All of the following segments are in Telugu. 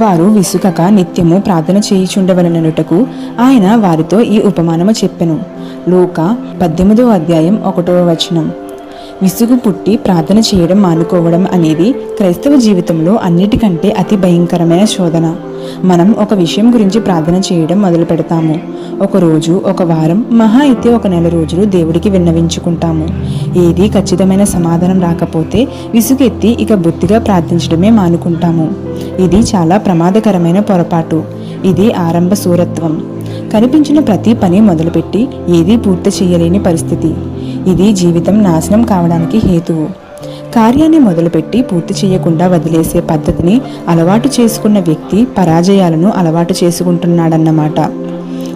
వారు విసుకక నిత్యము ప్రార్థన చేయుచుండవలననుటకు ఆయన వారితో ఈ ఉపమానము చెప్పెను. లూకా 18:1. విసుగు పుట్టి ప్రార్థన చేయడం మానుకోవడం అనేది క్రైస్తవ జీవితంలో అన్నిటికంటే అతి భయంకరమైన శోధన. మనం ఒక విషయం గురించి ప్రార్థన చేయడం మొదలు పెడతాము. ఒక రోజు, ఒక వారం, మహా అయితే ఒక నెల రోజులు దేవుడికి విన్నవించుకుంటాము. ఏది ఖచ్చితమైన సమాధానం రాకపోతే విసుగెత్తి ఇక బొత్తిగా ప్రార్థించడమే మానుకుంటాము. ఇది చాలా ప్రమాదకరమైన పొరపాటు. ఇది ఆరంభ శూరత్వం. కనిపించిన ప్రతి పని మొదలుపెట్టి ఏదీ పూర్తి చేయలేని పరిస్థితి. ఇది జీవితం నాశనం కావడానికి హేతువు. కార్యాన్ని మొదలుపెట్టి పూర్తి చేయకుండా వదిలేసే పద్ధతిని అలవాటు చేసుకున్న వ్యక్తి పరాజయాలను అలవాటు చేసుకుంటున్నాడన్నమాట.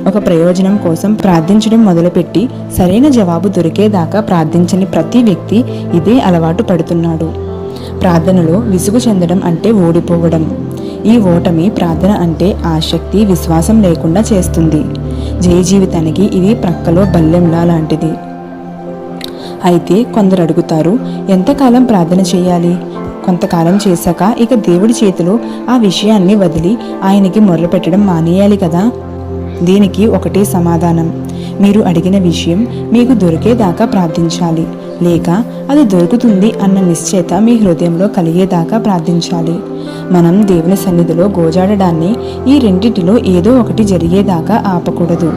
ఒక ప్రయోజనం కోసం ప్రార్థించడం మొదలుపెట్టి సరైన జవాబు దొరికేదాకా ప్రార్థించని ప్రతి వ్యక్తి ఇదే అలవాటు పడుతున్నాడు. ప్రార్థనలో విసుగు చెందడం అంటే ఓడిపోవడం. ఈ ఓటమి ప్రార్థన అంటే ఆసక్తి, విశ్వాసం లేకుండా చేస్తుంది. జయ జీవితానికి ఇది ప్రక్కలో బల్లెంలా లాంటిది. అయితే కొందరు అడుగుతారు, ఎంతకాలం ప్రార్థన చేయాలి? కొంతకాలం చేశాక ఇక దేవుడి చేతిలో ఆ విషయాన్ని వదిలి ఆయనకి మొర్ర పెట్టడం మానేయాలి కదా? దీనికి ఒకటే సమాధానం. మీరు అడిగిన విషయం మీకు దొరికేదాకా ప్రార్థించాలి, లేక అది దొరుకుతుంది అన్న నిశ్చయత మీ హృదయంలో కలిగేదాకా ప్రార్థించాలి. మనం దేవుని సన్నిధిలో గోజాడడాన్ని ఈ రెండిటిలో ఏదో ఒకటి జరిగేదాకా ఆపకూడదు.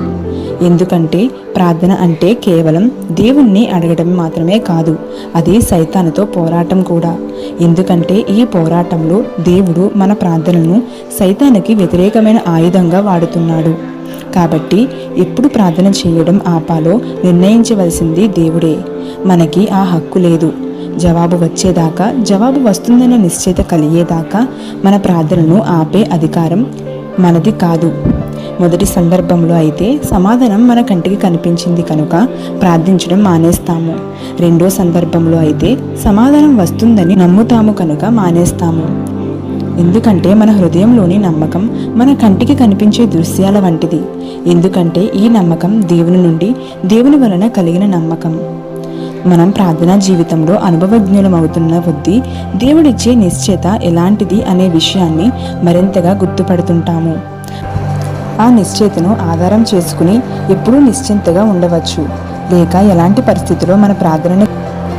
ఎందుకంటే ప్రార్థన అంటే కేవలం దేవుణ్ణి అడగడం మాత్రమే కాదు, అది సైతానుతో పోరాటం కూడా. ఎందుకంటే ఈ పోరాటంలో దేవుడు మన ప్రార్థనను సైతానికి వ్యతిరేకమైన ఆయుధంగా వాడుతున్నాడు. కాబట్టి ఎప్పుడు ప్రార్థన చేయడం ఆపాలో నిర్ణయించవలసింది దేవుడే. మనకి ఆ హక్కు లేదు. జవాబు వచ్చేదాకా, జవాబు వస్తుందన్న నిశ్చయిత కలిగేదాకా మన ప్రార్థనను ఆపే అధికారం మనది కాదు. మొదటి సందర్భంలో అయితే సమాధానం మన కంటికి కనిపించింది కనుక ప్రార్థించడం మానేస్తాము. రెండో సందర్భంలో అయితే సమాధానం వస్తుందని నమ్ముతాము కనుక మానేస్తాము. ఎందుకంటే మన హృదయంలోని నమ్మకం మన కంటికి కనిపించే దృశ్యాల వంటిది. ఎందుకంటే ఈ నమ్మకం దేవుని నుండి, దేవుని వలన కలిగిన నమ్మకం. మనం ప్రార్థనా జీవితంలో అనుభవజ్ఞులమవుతున్న కొద్దీ దేవుడిచ్చే నిశ్చయత ఎలాంటిది అనే విషయాన్ని మరింతగా గుర్తుపడుతుంటాము. ఆ నిశ్చయతను ఆధారం చేసుకుని ఎప్పుడూ నిశ్చింతగా ఉండవచ్చు, లేక ఎలాంటి పరిస్థితిలో మన ప్రార్థనను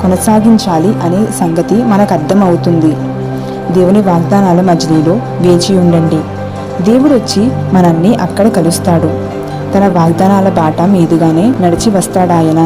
కొనసాగించాలి అనే సంగతి మనకు అర్థమవుతుంది. దేవుని వాగ్దానాల మధ్యలో వేచి ఉండండి. దేవుడు వచ్చి మనల్ని అక్కడ కలుస్తాడు. తన వాగ్దానాల బాట మీదుగానే నడిచి వస్తాడాయన.